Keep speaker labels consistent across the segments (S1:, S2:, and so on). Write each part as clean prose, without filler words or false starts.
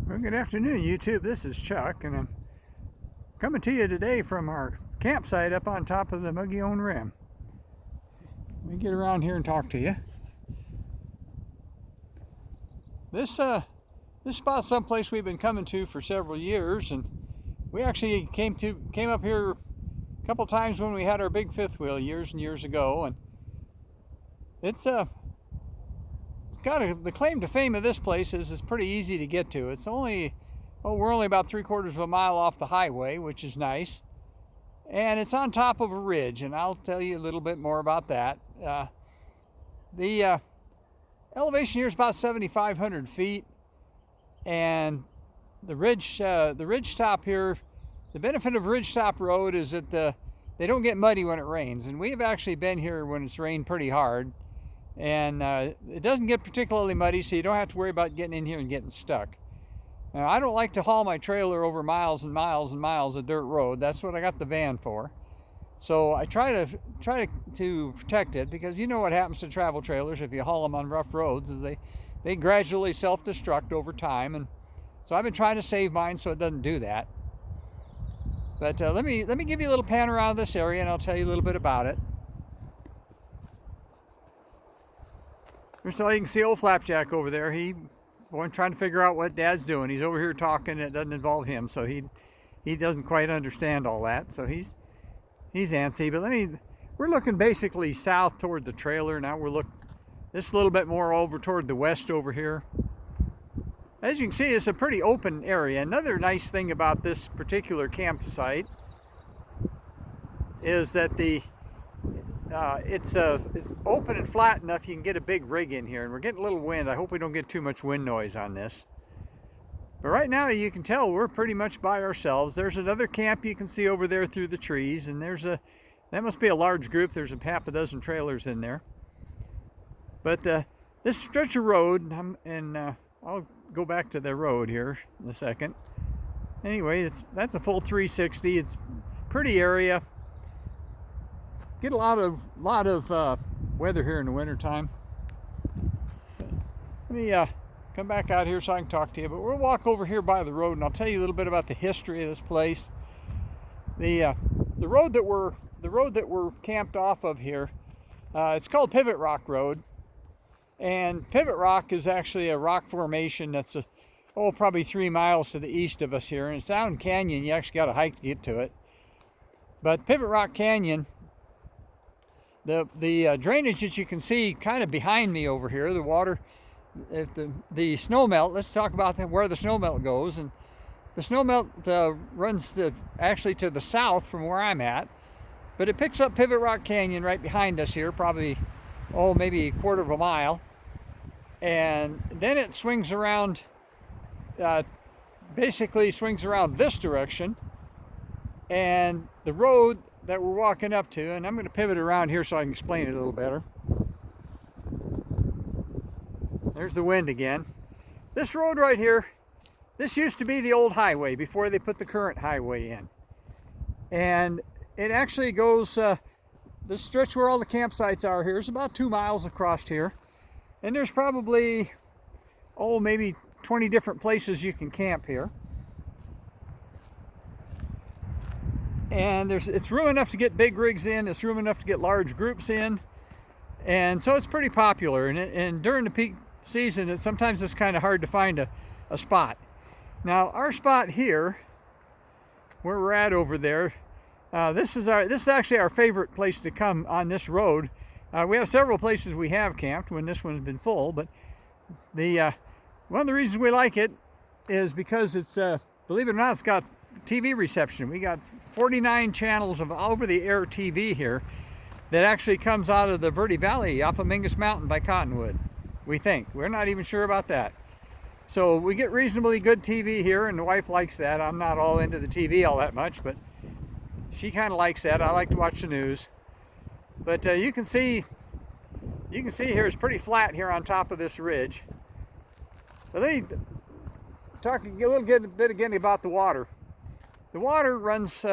S1: Well, good afternoon, YouTube. This is Chuck, and I'm coming to you today from our campsite up on top of the Mogollon Rim. Let me get around here and talk to you. This spot's someplace we've been coming to for several years, and we actually came up here a couple times when we had our big fifth wheel years and years ago, and it's the claim to fame of this place is it's pretty easy to get to. It's only, we're only about 3/4 of a mile off the highway, which is nice. And it's on top of a ridge, and I'll tell you a little bit more about that. The elevation here is about 7,500 feet, and the ridge top here, the benefit of ridgetop road is that they don't get muddy when it rains, and we have actually been here when it's rained pretty hard. And it doesn't get particularly muddy, so you don't have to worry about getting in here and getting stuck. Now, I don't like to haul my trailer over miles and miles and miles of dirt road. That's what I got the van for. So I try to protect it, because you know what happens to travel trailers if you haul them on rough roads is they gradually self-destruct over time. And so I've been trying to save mine so it doesn't do that. But let me give you a little pan around this area, and I'll tell you a little bit about it. So you can see old Flapjack over there. He's trying to figure out what Dad's doing. He's over here talking. It doesn't involve him, so he doesn't quite understand all that. So he's antsy. But we're looking basically south toward the trailer now. This a little bit more over toward the west over here. As you can see, it's a pretty open area. Another nice thing about this particular campsite is that it's open and flat enough you can get a big rig in here, and we're getting a little wind. I hope we don't get too much wind noise on this. But right now you can tell we're pretty much by ourselves. There's another camp you can see over there through the trees, and that must be a large group. There's a half a dozen trailers in there. But this stretch of road, I'll go back to the road here in a second. Anyway, that's a full 360. It's a pretty area. Get a lot of weather here in the wintertime. Let me come back out here so I can talk to you. But we'll walk over here by the road, and I'll tell you a little bit about the history of this place. The road that we're camped off of here, it's called Pivot Rock Road, and Pivot Rock is actually a rock formation that's probably 3 miles to the east of us here, and it's down canyon. You actually got to hike to get to it. But Pivot Rock Canyon. The drainage that you can see kind of behind me over here, the water, if the snow melt, let's talk about where the snow melt goes. And the snow melt runs actually to the south from where I'm at, but it picks up Pivot Rock Canyon right behind us here, probably, maybe 1/4 of a mile. And then it swings around, basically swings around this direction. And the road that we're walking up to, and I'm going to pivot around here so I can explain it a little better. There's the wind again. This road right here, this used to be the old highway before they put the current highway in. And it actually goes, this stretch where all the campsites are here is about 2 miles across here. And there's probably, maybe 20 different places you can camp here. And it's room enough to get big rigs in, it's room enough to get large groups in, and so it's pretty popular. And during the peak season, sometimes it's kind of hard to find a spot. Now our spot here, where we're at over there, this is actually our favorite place to come on this road. We have several places we have camped when this one's been full, but one of the reasons we like it is because it's, believe it or not, it's got TV reception. We got 49 channels of over-the-air TV here that actually comes out of the Verde Valley off of Mingus Mountain by Cottonwood, we think. We're not even sure about that. So we get reasonably good TV here, and the wife likes that. I'm not all into the TV all that much, but she kind of likes that. I like to watch the news. But you can see here it's pretty flat here on top of this ridge. But let me talk a little bit again about the water. The water runs,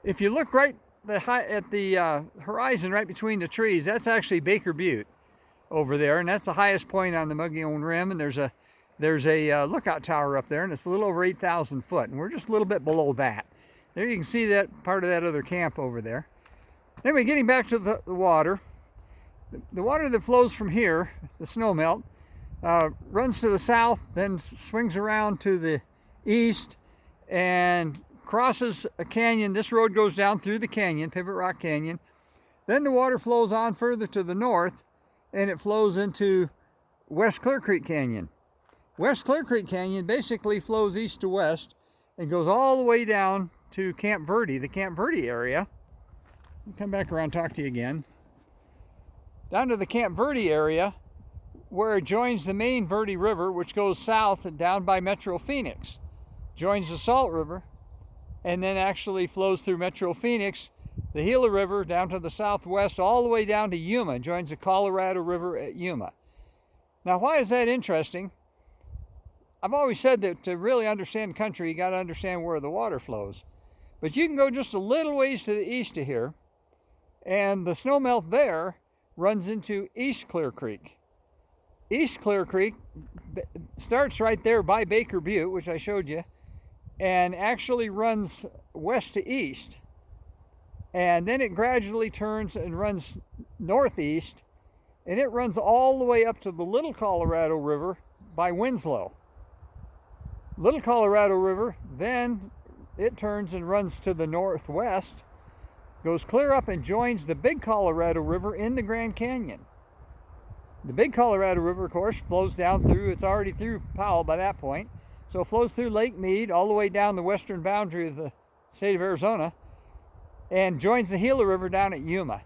S1: if you look right at the horizon right between the trees, that's actually Baker Butte over there, and that's the highest point on the Mogollon Rim, and there's a there's a lookout tower up there, and it's a little over 8,000 foot, and we're just a little bit below that. There you can see that part of that other camp over there. Anyway, getting back to the water. The water that flows from here, the snowmelt, runs to the south, then swings around to the east and crosses a canyon. This road goes down through the canyon, Pivot Rock Canyon. Then the water flows on further to the north, and it flows into West Clear Creek Canyon. West Clear Creek Canyon basically flows east to west and goes all the way down to Camp Verde, the Camp Verde area. I'll come back around and talk to you again. Down to the Camp Verde area, where it joins the main Verde River, which goes south and down by Metro Phoenix. Joins the Salt River, and then actually flows through Metro Phoenix, the Gila River down to the southwest, all the way down to Yuma, joins the Colorado River at Yuma. Now, why is that interesting? I've always said that to really understand country, you got to understand where the water flows. But you can go just a little ways to the east of here, and the snowmelt there runs into East Clear Creek. East Clear Creek starts right there by Baker Butte, which I showed you, and actually runs west to east. And then it gradually turns and runs northeast, and it runs all the way up to the Little Colorado River by Winslow. Little Colorado River, then it turns and runs to the northwest, goes clear up and joins the Big Colorado River in the Grand Canyon. The Big Colorado River, of course, flows down through, it's already through Powell by that point, so it flows through Lake Mead all the way down the western boundary of the state of Arizona and joins the Gila River down at Yuma.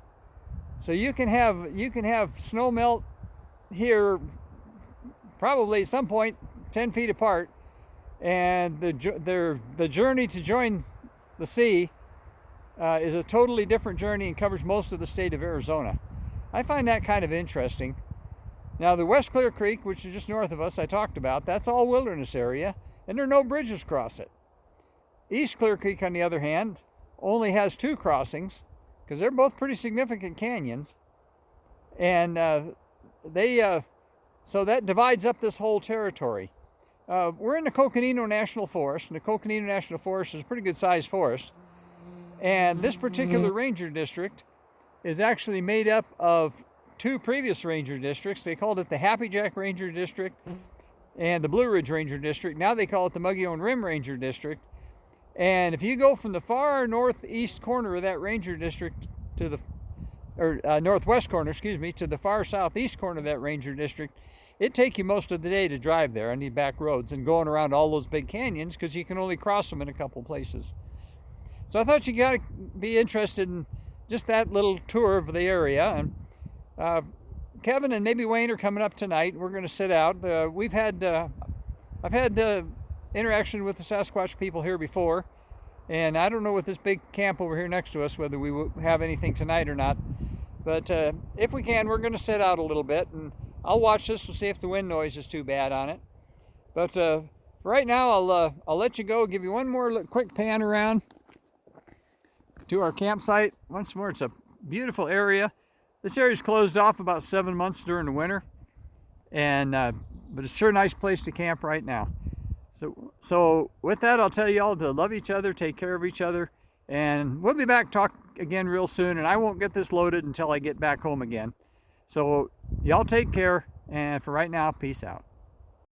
S1: So you can have snowmelt here probably at some point 10 feet apart, and the journey to join the sea is a totally different journey and covers most of the state of Arizona. I find that kind of interesting. Now, the West Clear Creek, which is just north of us, I talked about, that's all wilderness area, and there are no bridges across it. East Clear Creek, on the other hand, only has 2 crossings, because they're both pretty significant canyons, and so that divides up this whole territory. We're in the Coconino National Forest, and the Coconino National Forest is a pretty good sized forest. And this particular ranger district is actually made up of 2 previous ranger districts. They called it the Happy Jack Ranger District and the Blue Ridge Ranger District. Now they call it the Mogollon Rim Ranger District. And if you go from the far northeast corner of that ranger district to the, northwest corner, to the far southeast corner of that ranger district, it'd take you most of the day to drive there on these back roads and going around all those big canyons, because you can only cross them in a couple places. So I thought you got to be interested in just that little tour of the area. And Kevin and maybe Wayne are coming up tonight. We're going to sit out. I've had interaction with the Sasquatch people here before, and I don't know with this big camp over here next to us whether we will have anything tonight or not. But if we can, we're going to sit out a little bit, and I'll watch this to see if the wind noise is too bad on it. But right now, I'll let you go. Give you one more quick pan around to our campsite. Once more, it's a beautiful area. This area is closed off about 7 months during the winter, and but it's sure a nice place to camp right now. So with that, I'll tell you all to love each other, take care of each other, and we'll be back talk again real soon. And I won't get this loaded until I get back home again. So y'all take care, and for right now, peace out.